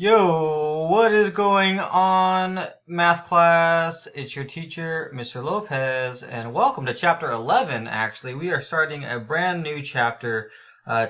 Yo, what is going on, math class? It's your teacher, Mr. Lopez, and welcome to chapter 11. Actually, we are starting a brand new chapter,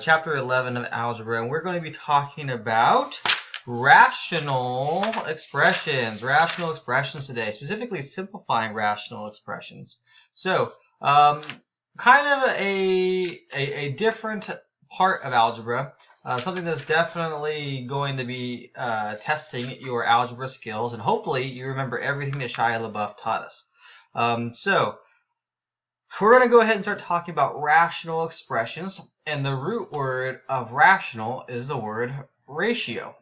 chapter 11 of algebra, and we're going to be talking about rational expressions today, specifically simplifying rational expressions. So, kind of a different part of algebra. Something that's definitely going to be testing your algebra skills, and hopefully you remember everything that Shia LaBeouf taught us. So we're going to go ahead and start talking about rational expressions, and the root word of rational is the word ratio.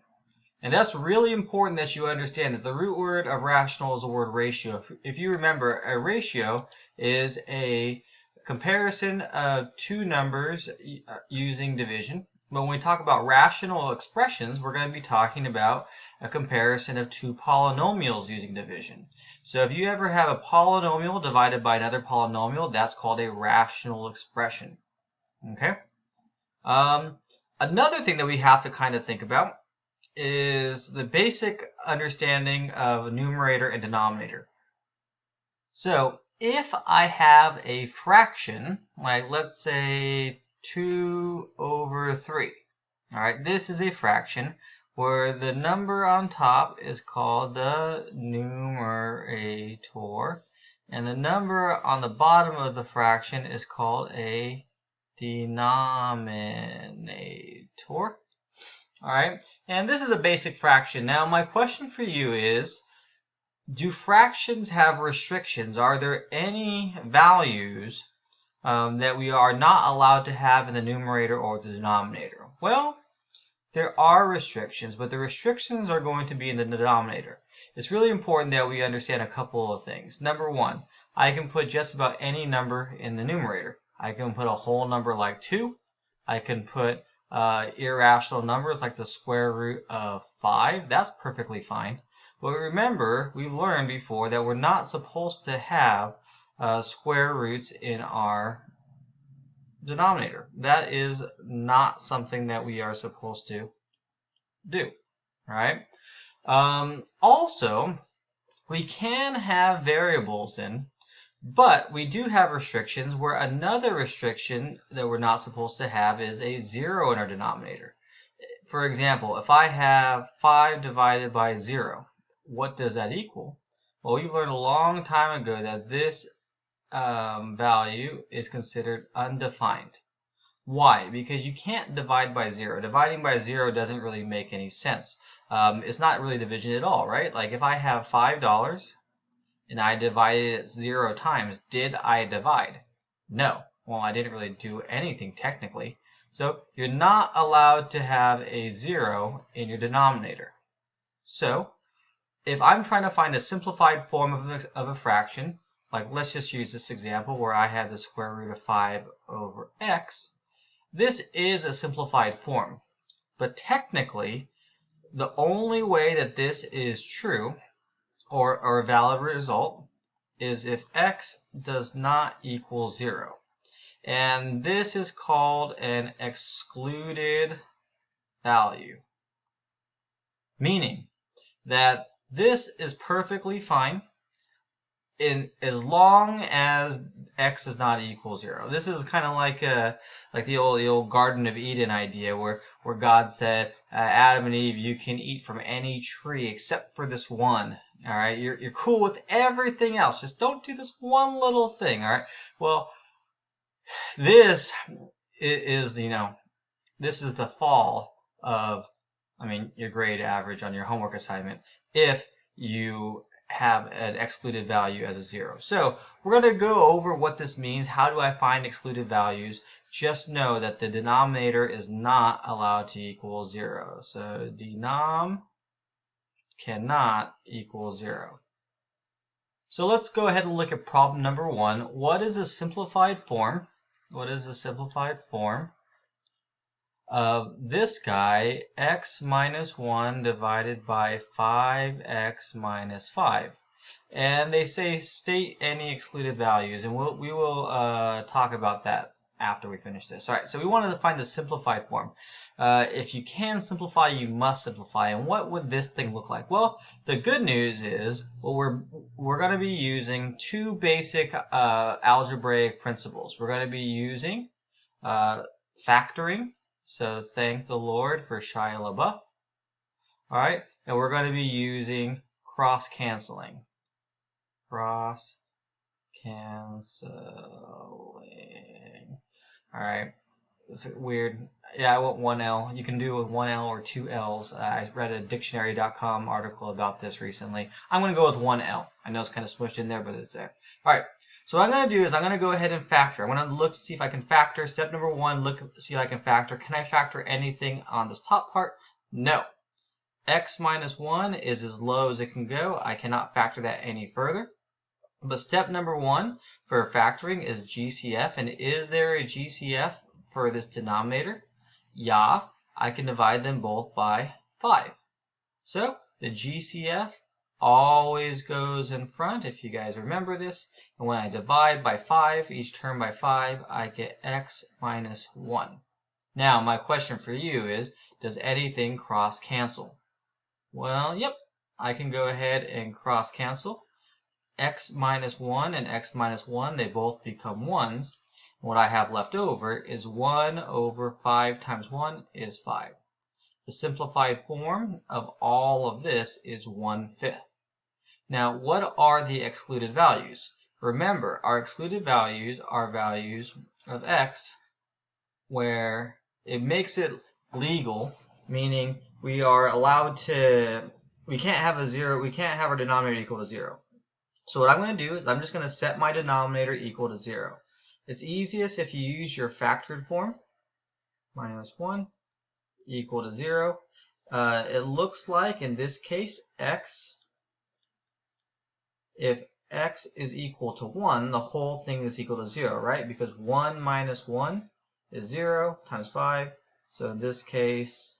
And that's really important that you understand that the root word of rational is the word ratio. If you remember, a ratio is a comparison of two numbers using division. But when we talk about rational expressions, we're going to be talking about a comparison of two polynomials using division. So if you ever have a polynomial divided by another polynomial, that's called a rational expression. Okay? Another thing that we have to kind of think about is the basic understanding of numerator and denominator. So if I have a fraction, like let's say 2 over 3. All right, this is a fraction where the number on top is called the numerator, and the number on the bottom of the fraction is called a denominator. All right, and this is a basic fraction. Now, my question for you is, do fractions have restrictions? Are there any values that we are not allowed to have in the numerator or the denominator? Well, there are restrictions, but the restrictions are going to be in the denominator. It's really important that we understand a couple of things. Number one, I can put just about any number in the numerator. I can put a whole number like 2. I can put irrational numbers like the square root of 5. That's perfectly fine. But remember, we've learned before that we're not supposed to have square roots in our denominator. That is not something that we are supposed to do, right? Also, we can have variables in, but we do have restrictions where another restriction that we're not supposed to have is a 0 in our denominator. For example, if I have 5 divided by 0, what does that equal? Well, we've learned a long time ago that this value is considered undefined. Why? Because you can't divide by 0. Dividing by 0 doesn't really make any sense. It's not really division at all, right? Like if I have $5 and I divided it 0 times, did I divide? No. Well, I didn't really do anything technically. So you're not allowed to have a 0 in your denominator. So if I'm trying to find a simplified form of a fraction, like let's just use this example where I have the square root of 5 over x, this is a simplified form. But technically, the only way that this is true or a valid result is if x does not equal 0. And this is called an excluded value, meaning that this is perfectly fine as long as x does not equal 0. This is kind of like the old Garden of Eden idea where God said, Adam and Eve, you can eat from any tree except for this one. All right, you're cool with everything else. Just don't do this one little thing. All right. Well, this is this is the fall of your grade average on your homework assignment if you have an excluded value as a 0. So we're going to go over what this means. How do I find excluded values? Just know that the denominator is not allowed to equal 0. So denom cannot equal 0. So let's go ahead and look at problem number 1. What is a simplified form? What is a simplified form of this guy, x minus 1 divided by 5x minus 5? And they say state any excluded values, and we will talk about that after we finish this. All right, so we wanted to find the simplified form. If you can simplify, you must simplify. And what would this thing look like? Well, the good news is, well, we're going to be using two basic algebraic principles. We're going to be using factoring. So thank the Lord for Shia LaBeouf. All right, and we're going to be using cross-canceling. Cross-canceling. All right. It's weird. Yeah, I want one L. You can do it with one L or two L's. I read a dictionary.com article about this recently. I'm going to go with one L. I know it's kind of smushed in there, but it's there. All right. So what I'm going to do is I'm going to go ahead and factor. I'm going to look to see if I can factor. Step number one, look to see if I can factor. Can I factor anything on this top part? No. X minus 1 is as low as it can go. I cannot factor that any further. But step number one for factoring is GCF. And is there a GCF for this denominator? Yeah, I can divide them both by 5. So the GCF always goes in front, if you guys remember this. And when I divide by 5, each term by 5, I get x minus 1. Now, my question for you is, does anything cross cancel? Well, yep, I can go ahead and cross cancel. X minus 1 and x minus 1, they both become 1s. What I have left over is 1 over 5 times 1 is 5. The simplified form of all of this is 1/5. Now, what are the excluded values? Remember, our excluded values are values of x where it makes it legal, meaning we are allowed to, we can't have our denominator equal to 0. So what I'm going to do is I'm just going to set my denominator equal to 0. It's easiest if you use your factored form. Minus 1 equal to 0. It looks like in this case if x is equal to 1, the whole thing is equal to 0, right? Because 1 minus 1 is 0 times 5. So in this case,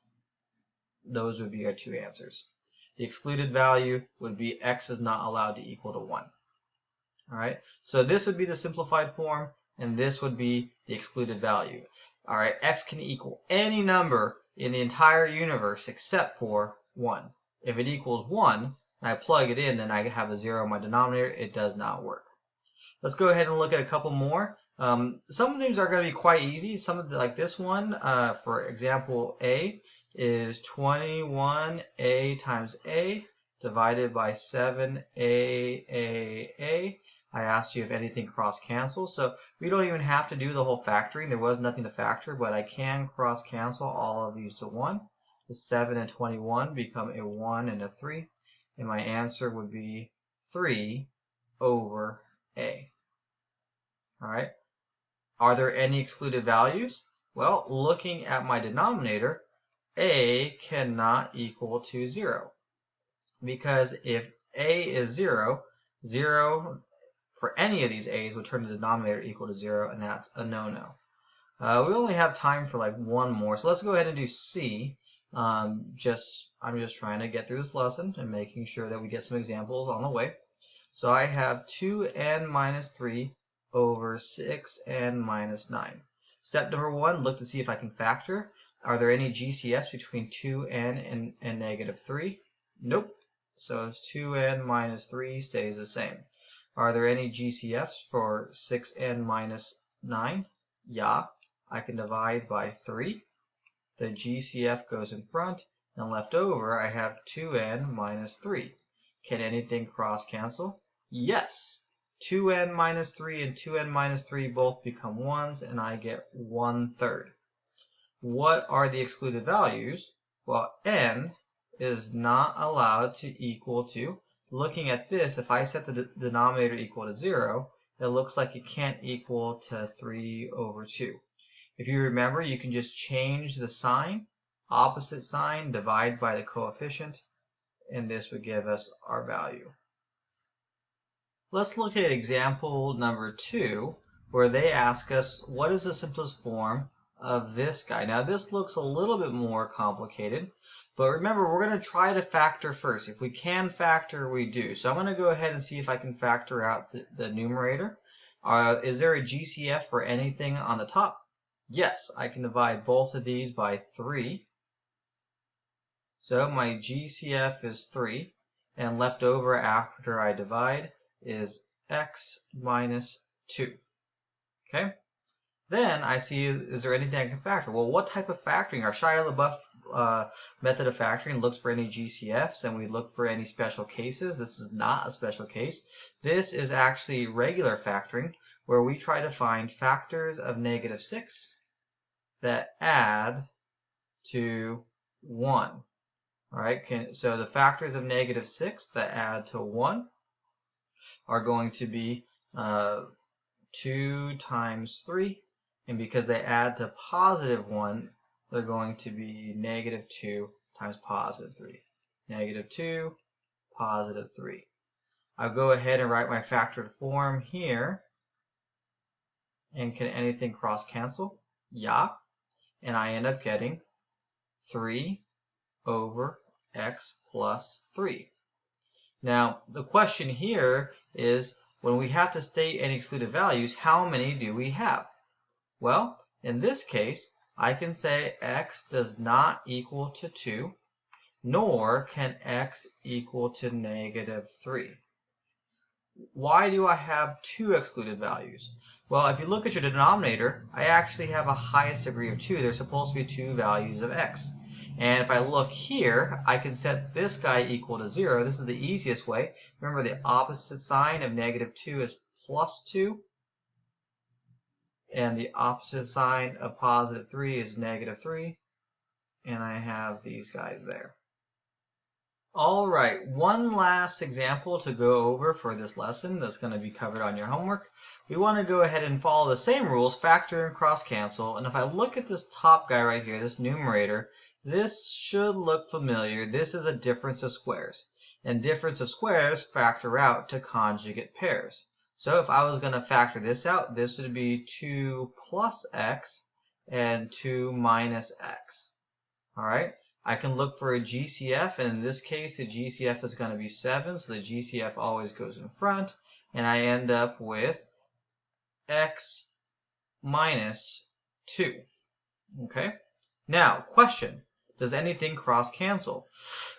those would be our two answers. The excluded value would be x is not allowed to equal to 1. All right, so this would be the simplified form, and this would be the excluded value. All right, x can equal any number in the entire universe except for 1. If it equals 1, and I plug it in, then I have a 0 in my denominator. It does not work. Let's go ahead and look at a couple more. Some of these are going to be quite easy. Some of the, like this one, for example, A is 21a times a divided by 7a. I asked you if anything cross cancels, so we don't even have to do the whole factoring. There was nothing to factor, but I can cross cancel all of these to 1. The 7 and 21 become a 1 and a 3, and my answer would be 3 over a. All right. Are there any excluded values? Well, looking at my denominator, a cannot equal to 0. Because if a is 0, 0 for any of these a's would turn the denominator equal to 0, and that's a no-no. We only have time for like one more, so let's go ahead and do C. I'm just trying to get through this lesson and making sure that we get some examples on the way. So I have 2n minus 3 over 6n minus 9. Step number one, look to see if I can factor. Are there any GCFs between 2n and negative 3? Nope. So 2n minus 3 stays the same. Are there any GCFs for 6n minus 9? Yeah. I can divide by 3. The GCF goes in front, and left over I have 2n minus 3. Can anything cross cancel? Yes. 2n minus 3 and 2n minus 3 both become 1s, and I get 1/3. What are the excluded values? Well, n is not allowed to equal to, looking at this, if I set the denominator equal to 0, it looks like it can't equal to 3 over 2. If you remember, you can just change the sign, opposite sign, divide by the coefficient, and this would give us our value. Let's look at example number 2, where they ask us what is the simplest form of this guy. Now this looks a little bit more complicated, but remember we're going to try to factor first. If we can factor, we do. So I'm going to go ahead and see if I can factor out the numerator. Is there a GCF for anything on the top? Yes, I can divide both of these by 3. So my GCF is 3, and left over after I divide is x minus 2. Okay? Then I see, is there anything I can factor? Well, what type of factoring? Our Shia LaBeouf method of factoring looks for any GCFs, and we look for any special cases. This is not a special case. This is actually regular factoring, where we try to find factors of -6 that add to 1. All right, so the factors of -6 that add to 1 are going to be 2 times 3. And because they add to +1, they're going to be -2 times +3. -2, +3. I'll go ahead and write my factored form here. And can anything cross cancel? Yeah. And I end up getting 3 over x plus 3. Now, the question here is, when we have to state any excluded values, how many do we have? Well, in this case, I can say x does not equal to 2, nor can x equal to -3. Why do I have 2 excluded values? Well, if you look at your denominator, I actually have a highest degree of 2. There's supposed to be 2 values of x. And if I look here, I can set this guy equal to 0. This is the easiest way. Remember, the opposite sign of -2 is +2. And the opposite sign of +3 is -3. And I have these guys there. All right, one last example to go over for this lesson that's going to be covered on your homework. We want to go ahead and follow the same rules, factor and cross cancel. And if I look at this top guy right here, this numerator, this should look familiar. This is a difference of squares. And difference of squares factor out to conjugate pairs. So if I was going to factor this out, this would be 2 plus x and 2 minus x. All right. I can look for a GCF, and in this case, the GCF is going to be 7, so the GCF always goes in front, and I end up with x minus 2. Okay? Now, question. Does anything cross cancel?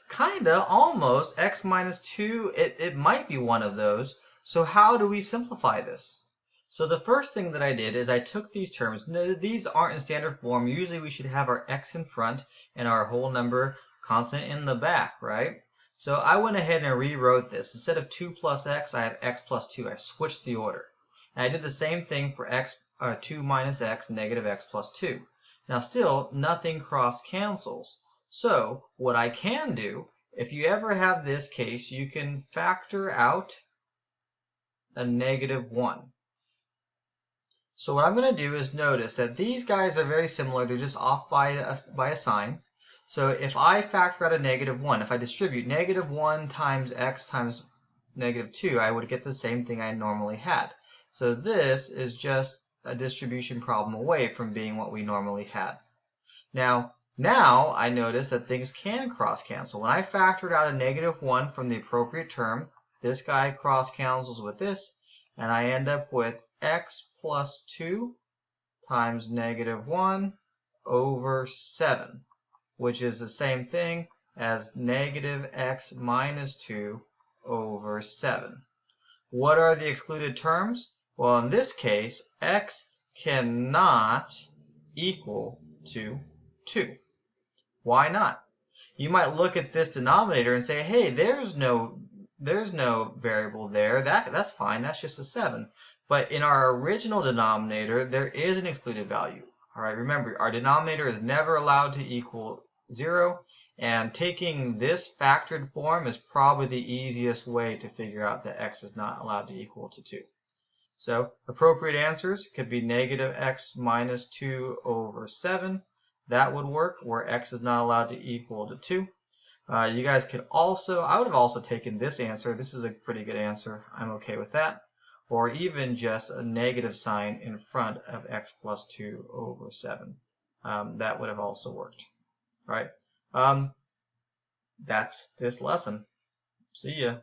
Kinda, almost. X minus 2, it might be one of those. So how do we simplify this? So the first thing that I did is I took these terms. These aren't in standard form. Usually we should have our x in front and our whole number constant in the back, right? So I went ahead and rewrote this. Instead of 2 plus x, I have x plus 2. I switched the order. And I did the same thing for 2 minus x, negative x plus 2. Now still, nothing cross cancels. So what I can do, if you ever have this case, you can factor out a -1. So what I'm going to do is notice that these guys are very similar. They're just off by a sign. So if I factor out a -1, if I distribute -1 times x times -2, I would get the same thing I normally had. So this is just a distribution problem away from being what we normally had. Now I notice that things can cross cancel. When I factored out a -1 from the appropriate term, this guy cross cancels with this, and I end up with x plus 2 times -1 over 7, which is the same thing as -x minus 2 over 7. What are the excluded terms? Well, in this case, x cannot equal to 2. Why not? You might look at this denominator and say, hey, there's no variable there. That's fine. That's just a 7. But in our original denominator, there is an excluded value. All right, remember, our denominator is never allowed to equal 0. And taking this factored form is probably the easiest way to figure out that x is not allowed to equal to 2. So appropriate answers could be -x minus 2 over 7. That would work, where x is not allowed to equal to 2. You guys could also, I would have also taken this answer. This is a pretty good answer. I'm okay with that. Or even just a negative sign in front of x plus 2 over 7. That would have also worked. All right. That's this lesson. See ya.